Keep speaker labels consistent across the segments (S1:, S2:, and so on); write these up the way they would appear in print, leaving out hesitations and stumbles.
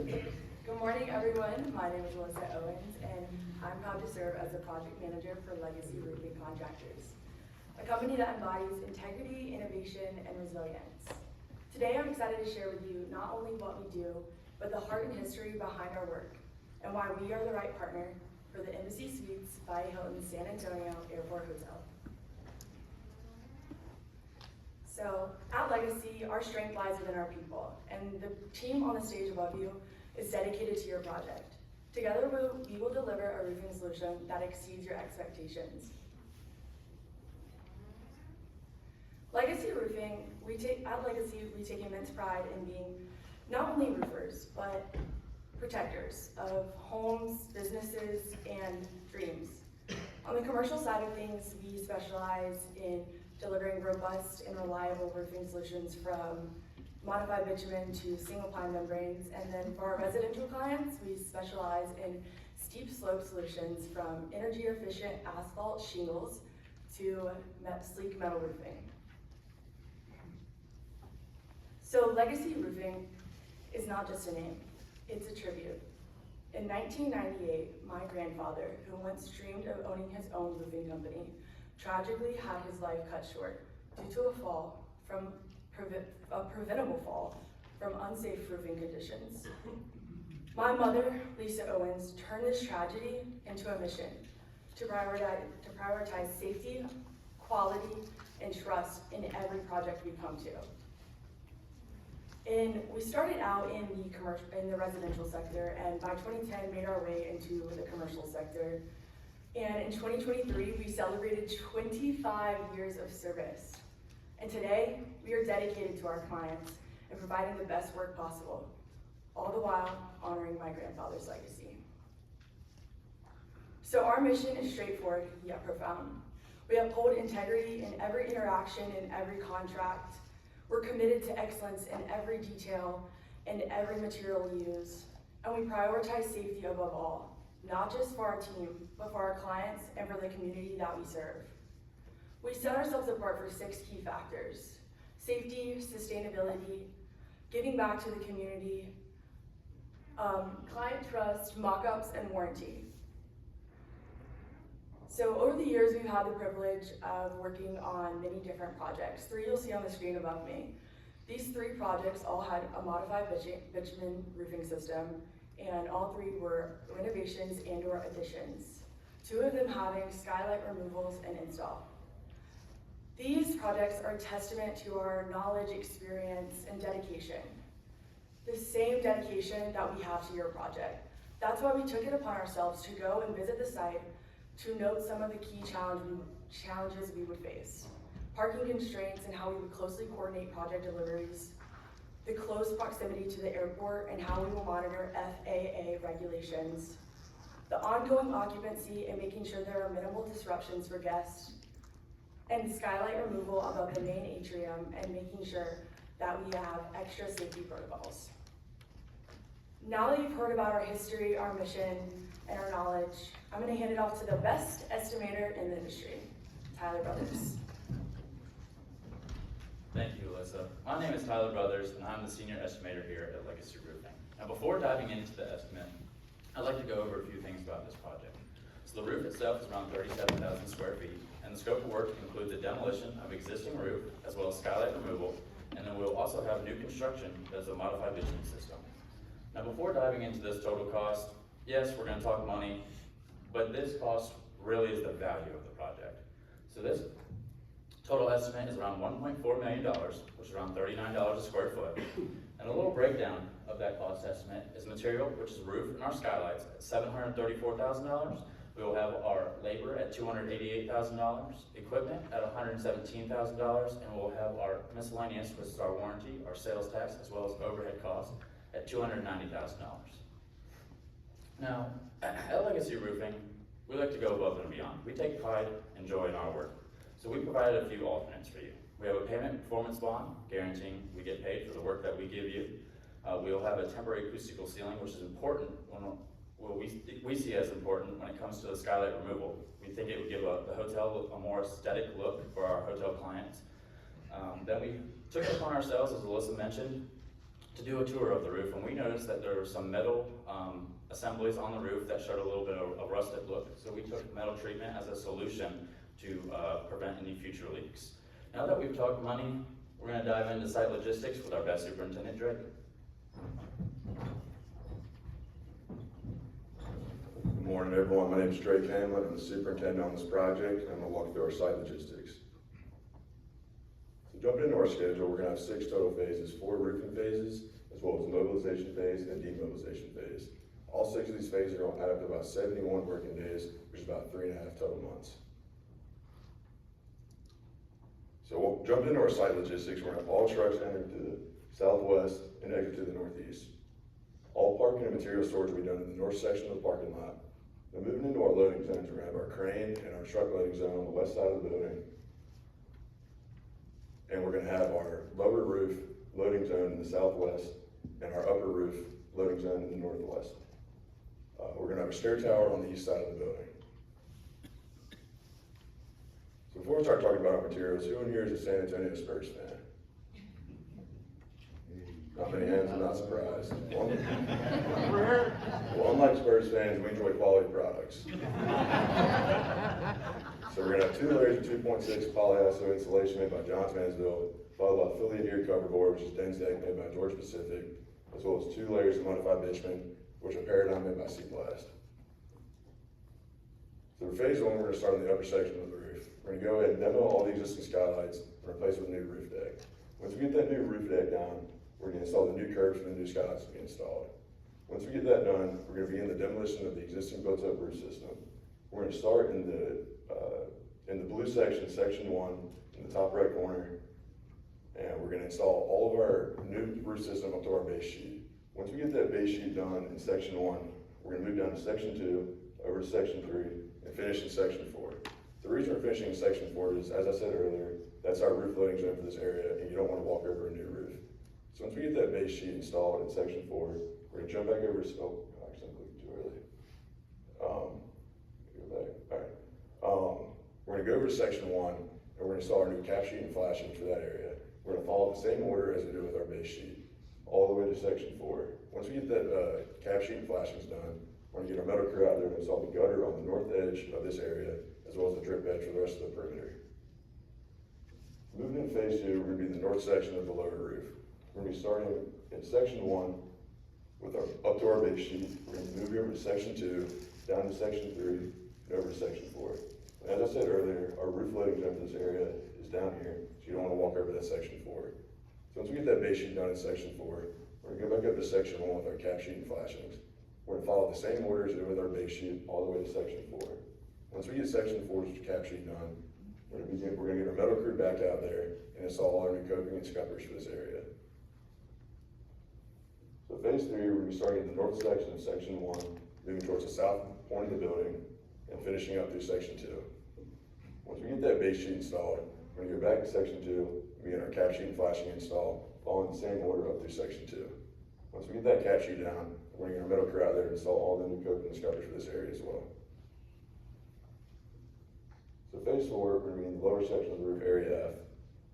S1: Good morning, everyone. My name is Melissa Owens, and I'm proud to serve as the project manager for Legacy Roofing Contractors, a company that embodies integrity, innovation, and resilience. Today, I'm excited to share with you not only what we do, but the heart and history behind our work, and why we are the right partner for the Embassy Suites by Hilton San Antonio Airport Hotel. So, at Legacy, our strength lies within our people, and the team on the stage above you is dedicated to your project. Together, we will deliver a roofing solution that exceeds your expectations. Legacy Roofing, at Legacy, we take immense pride in being not only roofers, but protectors of homes, businesses, and dreams. On the commercial side of things, we specialize in delivering robust and reliable roofing solutions from modified bitumen to single pine membranes. And then for our residential clients, we specialize in steep slope solutions from energy efficient asphalt shingles to sleek metal roofing. So Legacy Roofing is not just a name, it's a tribute. In 1998, my grandfather, who once dreamed of owning his own roofing company, tragically had his life cut short due to a fall from a preventable fall from unsafe roofing conditions. My mother, Lisa Owens, turned this tragedy into a mission to prioritize safety, quality, and trust in every project we come to. And we started out in the residential sector, and by 2010 made our way into the commercial sector. And in 2023, we celebrated 25 years of service. And today, we are dedicated to our clients and providing the best work possible, all the while honoring my grandfather's legacy. So our mission is straightforward yet profound. We uphold integrity in every interaction and every contract. We're committed to excellence in every detail and every material we use. And we prioritize safety above all, not just for our team, but for our clients and for the community that we serve. We set ourselves apart for 6 key factors: safety, sustainability, giving back to the community, client trust, mock-ups, and warranty. So over the years, we've had the privilege of working on many different projects. 3 you'll see on the screen above me. These 3 projects all had a modified bitumen roofing system, and all 3 were renovations and/or additions. 2 of them having skylight removals and install. These projects are a testament to our knowledge, experience, and dedication. The same dedication that we have to your project. That's why we took it upon ourselves to go and visit the site to note some of the key challenges we would face. Parking constraints and how we would closely coordinate project deliveries, the close proximity to the airport and how we will monitor FAA regulations, the ongoing occupancy and making sure there are minimal disruptions for guests, and skylight removal above the main atrium and making sure that we have extra safety protocols. Now that you've heard about our history, our mission, and our knowledge, I'm going to hand it off to the best estimator in the industry, Tyler Brothers.
S2: Thank you, Alyssa. My name is Tyler Brothers, and I'm the senior estimator here at Legacy Roofing. Now, before diving into the estimate, I'd like to go over a few things about this project. So the roof itself is around 37,000 square feet, and the scope of work includes the demolition of existing roof, as well as skylight removal, and then we'll also have new construction that's a modified bitumen system. Now, before diving into this total cost, yes, we're going to talk money, but this cost really is the value of the project. So this total estimate is around $1.4 million, which is around $39 a square foot. And a little breakdown of that cost estimate is material, which is roof and our skylights at $734,000. We will have our labor at $288,000, equipment at $117,000, and we'll have our miscellaneous, which is our warranty, our sales tax, as well as overhead costs at $290,000. Now, at Legacy Roofing, we like to go above and beyond. We take pride and joy in our work. So we provided a few alternates for you. We have a payment performance bond guaranteeing we get paid for the work that we give you. We'll have a temporary acoustical ceiling, which is important we see as important when it comes to the skylight removal. We think it would give the hotel a more aesthetic look for our hotel clients. Then we took it upon ourselves, as Alyssa mentioned, to do a tour of the roof, and we noticed that there were some metal assemblies on the roof that showed a little bit of a rusted look. So we took metal treatment as a solution to prevent any future leaks. Now that we've talked money, we're going to dive into site logistics with our best superintendent, Drake.
S3: Good morning, everyone. My name is Drake Hamlin. I'm the superintendent on this project, and I'm going to walk through our site logistics. So jumping into our schedule, we're going to have 6 total phases, 4 roofing phases, as well as a mobilization phase and demobilization phase. All 6 of these phases are going to add up to about 71 working days, which is about 3.5 total months. So we'll jump into our site logistics. We're going to have all trucks enter to the southwest and exit to the northeast. All parking and material storage will be done in the north section of the parking lot. Then moving into our loading zones, we're going to have our crane and our truck loading zone on the west side of the building. And we're going to have our lower roof loading zone in the southwest and our upper roof loading zone in the northwest. We're going to have a stair tower on the east side of the building. So before we start talking about our materials, who in here is a San Antonio Spurs fan? Not many hands, I'm not surprised. Well, unlike Spurs fans, we enjoy quality products. So we're going to have 2 layers of 2.6 polyiso insulation made by Johns Manville, followed by Philly adhered coverboard, which is Densdeck made by Georgia Pacific, as well as 2 layers of modified bitumen, which are Paradigm made by Seablast. So for phase 1, we're going to start on the upper section of the roof. We're going to go ahead and demo all the existing skylights and replace with a new roof deck. Once we get that new roof deck down, we're going to install the new curbs for the new skylights to be installed. Once we get that done, we're going to begin the demolition of the existing built-up roof system. We're going to start in the blue section, section 1, in the top right corner, and we're going to install all of our new roof system up to our base sheet. Once we get that base sheet done in section 1, we're going to move down to section 2, over to section 3, and finish in section 4. The reason we're finishing in section 4 is, as I said earlier, that's our roof loading zone for this area, and you don't want to walk over a new roof. So once we get that base sheet installed in section 4, we're going to jump back over, actually I clicked too early. Go back, all right. We're going to go over to section 1, and we're going to install our new cap sheet and flashings for that area. We're going to follow the same order as we did with our base sheet, all the way to section 4. Once we get that cap sheet and flashings done, we're going to get our metal crew out there and install the gutter on the north edge of this area, as well as the drip edge for the rest of the perimeter. Moving into phase 2, we're going to be in the north section of the lower roof. We're going to be starting in section 1 with up to our base sheet. We're going to move over to section 2, down to section 3, and over to section 4. And as I said earlier, our roof loading zone for this area is down here, so you don't want to walk over that section 4. So once we get that base sheet done in section 4, we're going to go back up to section 1 with our cap sheet and flashings. We're going to follow the same order as we did with our base sheet all the way to section 4. Once we get section 4's cap sheet done, we're going to get our metal crew back out there and install all our new coping and scuppers for this area. So phase 3, we're going to be starting in the north section of section 1, moving towards the south point of the building, and finishing up through section 2. Once we get that base sheet installed, we're going to go back to section 2, and begin our cap sheet and flashing install, following the same order up through section 2. Once we get that cap sheet down, we're going to get our metal crew out there and install all the new coping and scuppers for this area as well. So phase 4, we're going to be in the lower section of the roof, area F.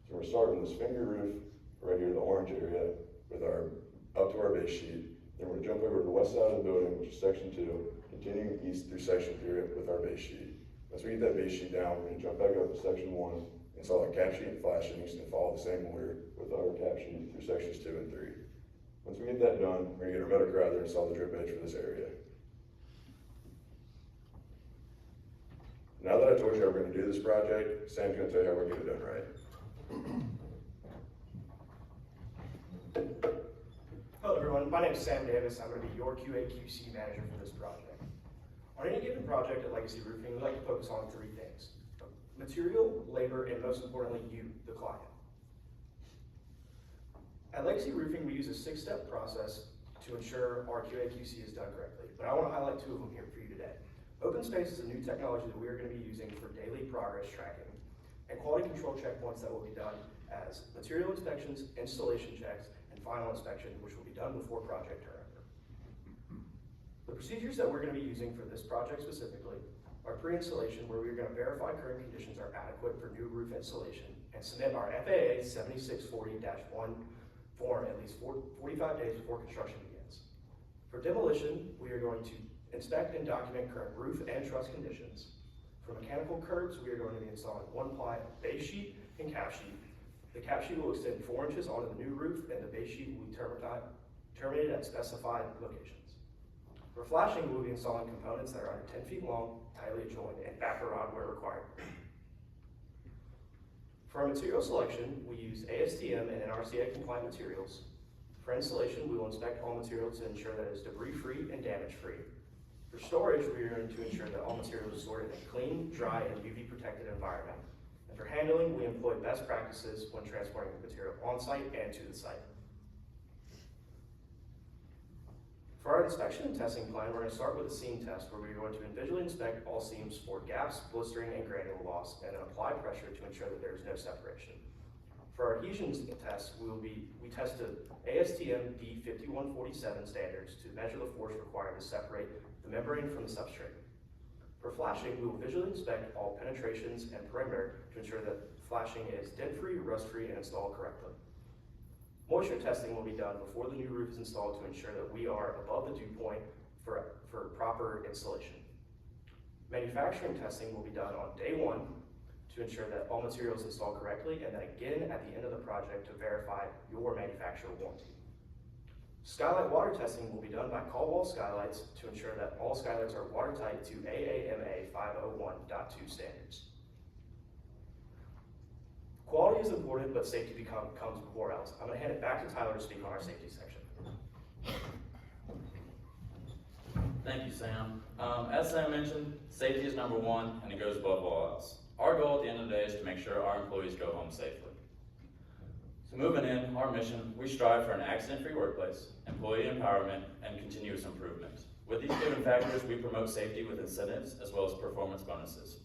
S3: So we're starting with this finger roof right here, the orange area, with our up to our base sheet. Then we're going to jump over to the west side of the building, which is section 2, continuing east through section 3 with our base sheet. Once we get that base sheet down, we're going to jump back up to section 1, install our cap sheet and flashings, and follow the same order with our cap sheet through sections 2 and 3. Once we get that done, we're going to get our metal crew out there and install the drip edge for this area. Now that I told you how we're going to do this project, Sam's going to tell you how we're going to get it done right.
S4: Hello everyone, my name is Sam Davis. I'm going to be your QA/QC manager for this project. On any given project at Legacy Roofing, we like to focus on 3 things: material, labor, and most importantly, you, the client. At Legacy Roofing, we use a 6-step process to ensure our QA/QC is done correctly, but I want to highlight 2 of them here for you today. Open Space is a new technology that we are going to be using for daily progress tracking, and quality control checkpoints that will be done as material inspections, installation checks, and final inspection, which will be done before project turnover. The procedures that we're going to be using for this project specifically are pre-installation, where we're going to verify current conditions are adequate for new roof installation and submit our FAA 7640-1 form at least 45 45 days before construction begins. For demolition, we are going to inspect and document current roof and truss conditions. For mechanical curbs, we are going to be installing 1-ply base sheet and cap sheet. The cap sheet will extend 4 inches onto the new roof, and the base sheet will be terminated at specified locations. For flashing, we'll be installing components that are under 10 feet long, tightly joined, and backer rod where required. For our material selection, we use ASTM and NRCA compliant materials. For installation, we will inspect all materials to ensure that it is debris-free and damage-free. For storage, we are going to ensure that all materials are stored in a clean, dry, and UV-protected environment. And for handling, we employ best practices when transporting the material on-site and to the site. For our inspection and testing plan, we're going to start with a seam test where we're going to visually inspect all seams for gaps, blistering, and granule loss, and then apply pressure to ensure that there is no separation. For our adhesions test, we tested ASTM D5147 standards to measure the force required to separate the membrane from the substrate. For flashing, we will visually inspect all penetrations and perimeter to ensure that flashing is dent-free, rust-free, and installed correctly. Moisture testing will be done before the new roof is installed to ensure that we are above the dew point for proper installation. Manufacturing testing will be done on day 1 to ensure that all materials installed correctly, and then again at the end of the project to verify your manufacturer warranty. Skylight water testing will be done by Caldwell Skylights to ensure that all skylights are watertight to AAMA 501.2 standards. Quality is important, but safety comes before else. I'm going to hand it back to Tyler to speak on our safety section.
S2: Thank you, Sam. As Sam mentioned, safety is number 1, and it goes above all else. Our goal at the end of the day is to make sure our employees go home safely. So moving in, our mission, we strive for an accident-free workplace, employee empowerment, and continuous improvement. With these given factors, we promote safety with incentives as well as performance bonuses.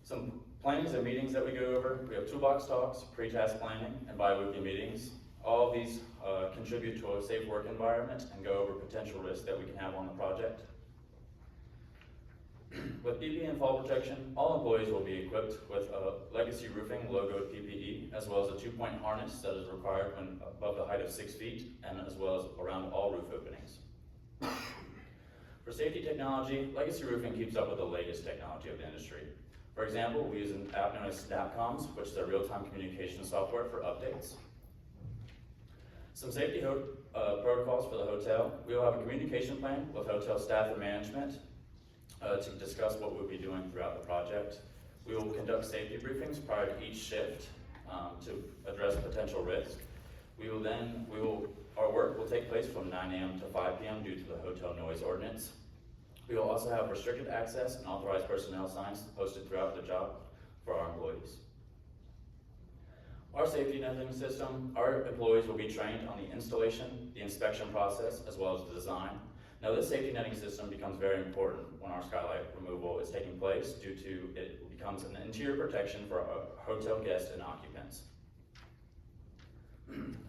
S2: Some plannings and meetings that we go over, we have toolbox talks, pre-task planning, and bi-weekly meetings. All of these contribute to a safe work environment and go over potential risks that we can have on the project. With PPE and fall protection, all employees will be equipped with a legacy roofing logoed PPE, as well as a 2-point harness that is required when above the height of 6 feet, and as well as around all roof openings. For safety technology, legacy roofing keeps up with the latest technology of the industry. For example, we use an app known as SnapComms, which is a real-time communication software for updates. Some safety protocols for the hotel. We will have a communication plan with hotel staff and management to discuss what we'll be doing throughout the project. We will conduct safety briefings prior to each shift to address potential risk. Our work will take place from 9 a.m. to 5 p.m. due to the hotel noise ordinance. We will also have restricted access and authorized personnel signs posted throughout the job for our employees. Our safety netting system, our employees will be trained on the installation, the inspection process, as well as the design. Now, this safety netting system becomes very important when our skylight removal is taking place due to it becomes an interior protection for our hotel guests and occupants.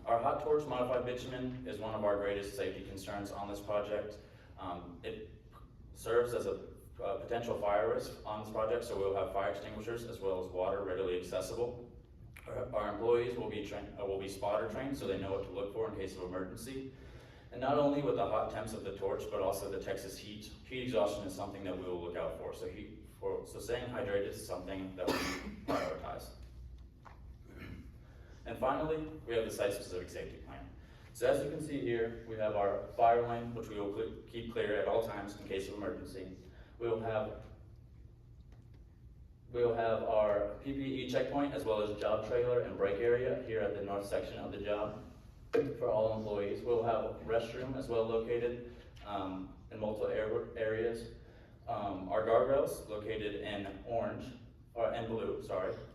S2: Our hot torch modified bitumen is one of our greatest safety concerns on this project. It serves as a potential fire risk on this project, so we'll have fire extinguishers as well as water readily accessible. Our employees will be spotter trained, so they know what to look for in case of emergency. And not only with the hot temps of the torch, but also the Texas heat. Heat exhaustion is something that we will look out for. So staying hydrated is something that we prioritize. And finally, we have the site-specific safety plan. So as you can see here, we have our fire lane, which we will keep clear at all times in case of emergency. We will have our PPE checkpoint as well as job trailer and break area here at the north section of the job for all employees. We'll have a restroom as well located in multiple areas. Our guardrails located in blue,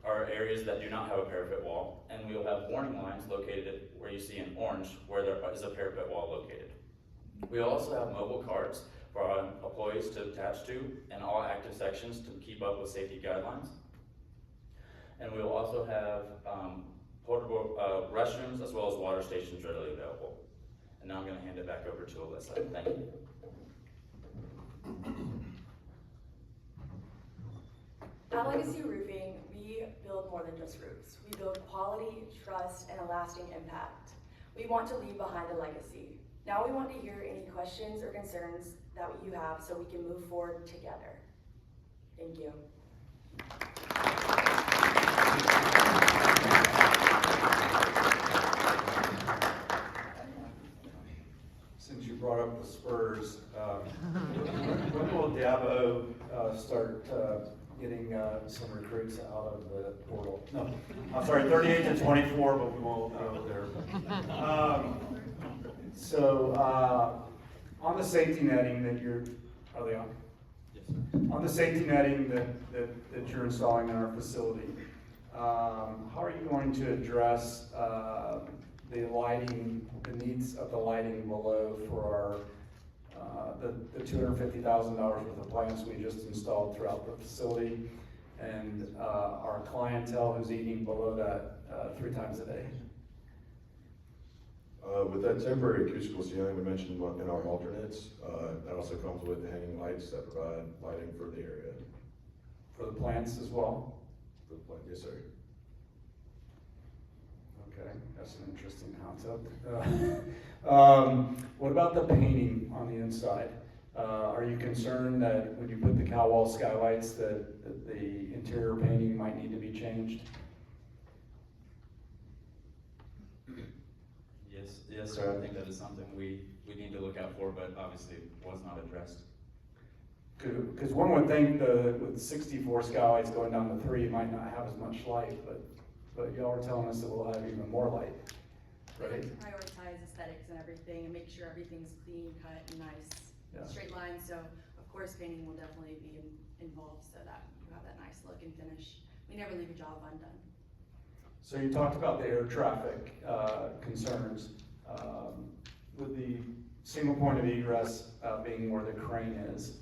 S2: are areas that do not have a parapet wall. And we'll have warning lines located where you see in orange where there is a parapet wall located. We also have mobile carts for our employees to attach to in all active sections to keep up with safety guidelines. And we will also have portable restrooms as well as water stations readily available. And now I'm going to hand it back over to Alyssa. Thank you.
S1: At Legacy Roofing, we build more than just roofs. We build quality, trust, and a lasting impact. We want to leave behind a legacy. Now we want to hear any questions or concerns that you have so we can move forward together. Thank you.
S5: Since you brought up the Spurs, when will Dabo start getting some recruits out of the portal? No, I'm sorry, 38 to 24, but we won't go there. On the safety netting that are they on?
S2: Yes, sir.
S5: On the safety netting that you're installing in our facility, how are you going to address the lighting, the needs of the lighting below for our the $250,000 worth of plants we just installed throughout the facility, and our clientele who's eating below that 3 times a day?
S3: With that temporary acoustical ceiling we mentioned in our alternates, that also comes with the hanging lights that provide lighting for the area.
S5: For the plants as well?
S3: For the plant, yes, sir.
S5: Okay, that's an interesting concept. What about the painting on the inside? Are you concerned that when you put the cow wall skylights that the interior painting might need to be changed?
S2: Yes, sir. I think that is something we need to look out for, but obviously was not addressed.
S5: Because one would think with 64 skylights going down to 3, it might not have as much light, but y'all are telling us that we'll have even more light,
S6: We
S5: right?
S6: like to prioritize aesthetics and everything and make sure everything's clean, cut, and nice,
S5: Yeah.
S6: straight lines. So of course painting will definitely be involved so that you have that nice look and finish. We never leave a job undone.
S5: So you talked about the air traffic concerns. With the single point of egress being where the crane is,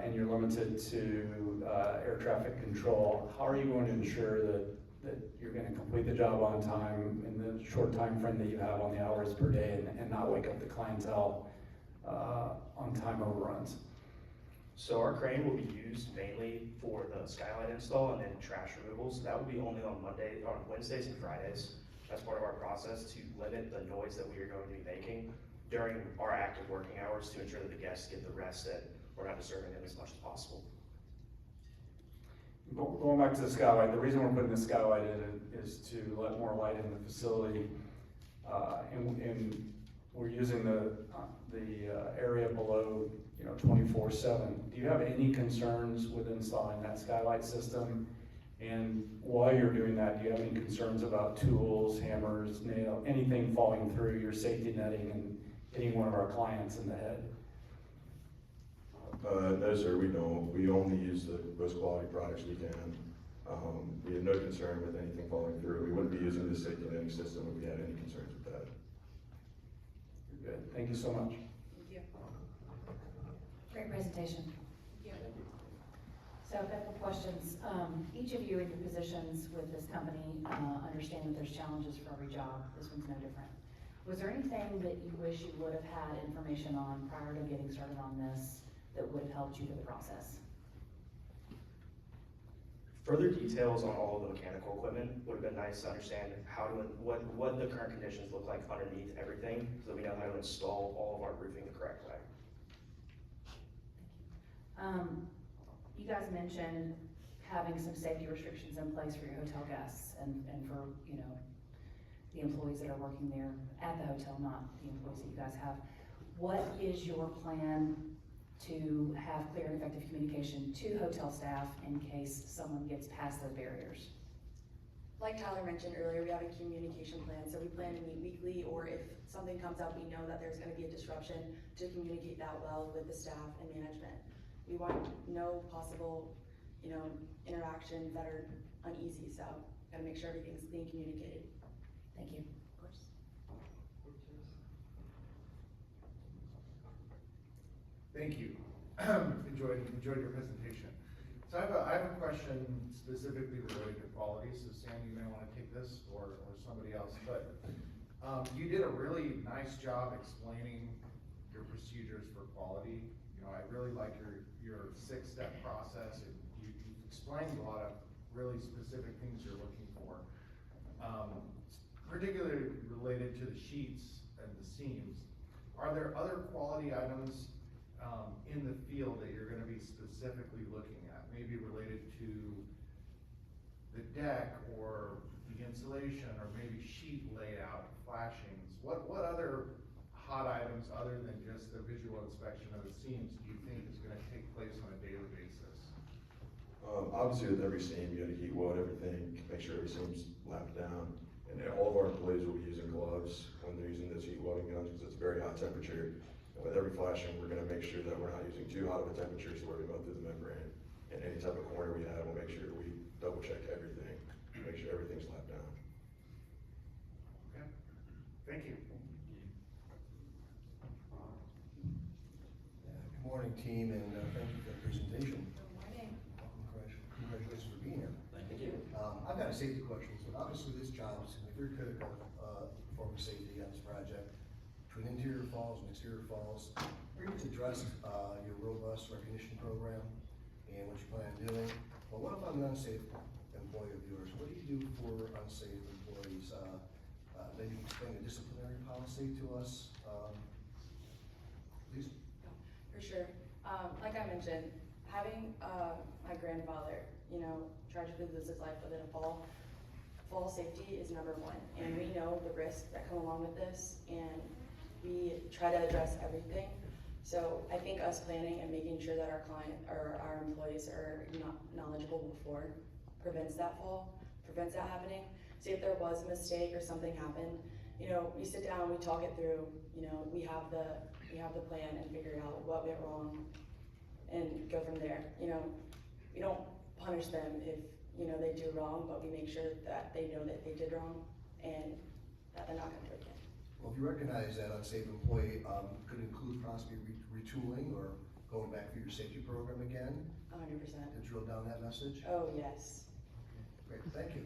S5: and you're limited to air traffic control, how are you going to ensure that you're going to complete the job on time in the short time frame that you have on the hours per day, and not wake up the clientele on time overruns?
S4: So our crane will be used mainly for the skylight install and then trash removal. So that will be only on Wednesdays and Fridays. That's part of our process to limit the noise that we are going to be making during our active working hours to ensure that the guests get the rest that we're not disturbing them as much as possible.
S5: Going back to the skylight, the reason we're putting the skylight in is to let more light in the facility, and we're using the area below, 24/7. Do you have any concerns with installing that skylight system? And while you're doing that, do you have any concerns about tools, hammers, nail, anything falling through your safety netting and hitting one of our clients in the head?
S3: No, sir, we don't. We only use the most quality products we can. We have no concern with anything falling through. We wouldn't be using the safety netting system if we had any concerns with that.
S5: You're good. Thank you so much.
S6: Thank you.
S7: Great presentation.
S6: Thank you.
S7: So a couple of questions. Each of you in your positions with this company understand that there's challenges for every job. This one's no different. Was there anything that you wish you would have had information on prior to getting started on this that would have helped you through the process?
S4: Further details on all of the mechanical equipment would have been nice to understand what the current conditions look like underneath everything, so that we know how to install all of our roofing the correct way.
S7: You guys mentioned having some safety restrictions in place for your hotel guests and for, the employees that are working there at the hotel, not the employees that you guys have. What is your plan to have clear and effective communication to hotel staff in case someone gets past those barriers?
S1: Like Tyler mentioned earlier, we have a communication plan, so we plan to meet weekly, or if something comes up, we know that there's going to be a disruption, to communicate that well with the staff and management. We want no possible, interactions that are uneasy, so gotta make sure everything's being communicated.
S7: Thank you.
S1: Of course.
S8: Thank you. Enjoyed your presentation. So I have a question specifically related to quality. So Sam, you may want to take this or somebody else. But you did a really nice job explaining your procedures for quality. I really like your 6-step process. And you explained a lot of really specific things you're looking for. particularly related to the sheets and the seams, are there other quality items in the field that you're gonna be specifically looking at? Maybe related to the deck or the insulation or maybe sheet layout, flashings? What other hot items other than just the visual inspection of the seams do you think is gonna take place on a daily basis?
S3: Obviously with every seam, you gotta heat weld everything, make sure every seam's lapped down. And all of our employees will be using gloves when they're using those heat welding guns, because it's very hot temperature. And with every flashing, we're gonna make sure that we're not using too hot of a temperature, so where we melt through the membrane. And any type of corner we have, we'll make sure we double check everything, make sure everything's lapped down.
S8: Okay, thank you.
S9: Good morning, team, and thank you for the presentation.
S6: Good morning.
S9: Congratulations for being here.
S2: Thank you.
S9: I've got a safety question. So obviously this job is very critical for safety on this project. Between interior falls and exterior falls, you just addressed your robust recognition program and what you plan on doing. But what about an unsafe employee of yours? What do you do for unsafe employees? Maybe explain the disciplinary policy to us, please.
S1: For sure. Like I mentioned, having my grandfather, you know, tragically lose his life within a fall safety is number one. And we know the risks that come along with this, and we try to address everything. So I think us planning and making sure that our client or our employees are knowledgeable before prevents that fall, prevents that happening. See, if there was a mistake or something happened, you know, we sit down, we talk it through, you know, we have the plan and figure out what went wrong and go from there. You know, we don't punish them if, you know, they do wrong, but we make sure that they know that they did wrong and that they're not gonna do it again.
S9: Well, if you recognize that unsafe employee, could include possibly retooling or going back through your safety program again
S1: 100%.
S9: to drill down that message?
S1: Oh, yes.
S9: Great, thank you.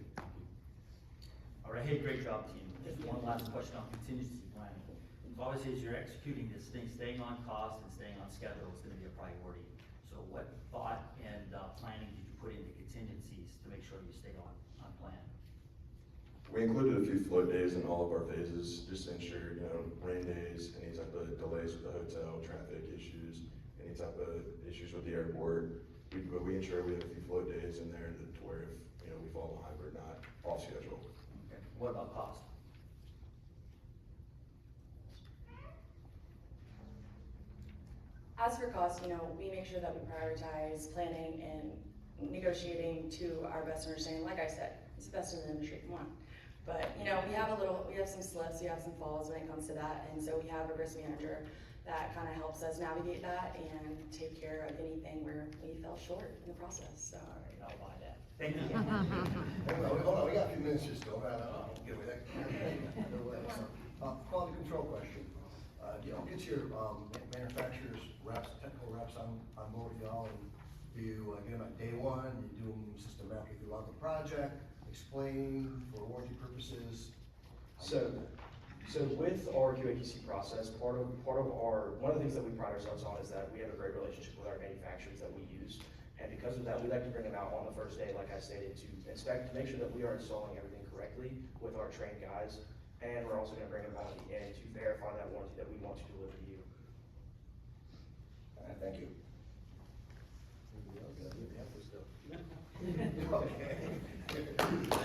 S10: All right, hey, great job, team. Just one last question on contingency planning. So obviously, as you're executing this thing, staying on cost and staying on schedule is gonna be a priority. So what thought and planning did you put into contingencies to make sure you stay on plan?
S3: We included a few float days in all of our phases, just to ensure, you know, rain days, any type of delays with the hotel, traffic issues, any type of issues with the airport. We ensure we have a few float days in there to where if, you know, we fall behind, we're not off schedule.
S10: Okay. What about cost?
S1: As for cost, you know, we make sure that we prioritize planning and negotiating to our best understanding. Like I said, it's the best in the industry, come on. But, you know, we have some slips, we have some falls when it comes to that, and so we have a risk manager that kind of helps us navigate that and take care of anything where we fell short in the process, so.
S10: All right, I'll buy that. Thank you.
S9: Hold on, we got a few minutes just going. Get away that. Quality control question. Do y'all get your manufacturers reps, technical reps on board with y'all, and do you get them at day one? You do them systematically throughout the project? Explain for warranty purposes?
S4: So with our QAQC process, one of the things that we pride ourselves on is that we have a great relationship with our manufacturers that we use. And because of that, we like to bring them out on the first day, like I stated, to inspect, to make sure that we are installing everything correctly with our trained guys. And we're also gonna bring them on at the end to verify that warranty that we want to deliver to you.
S9: All right, thank you. Okay.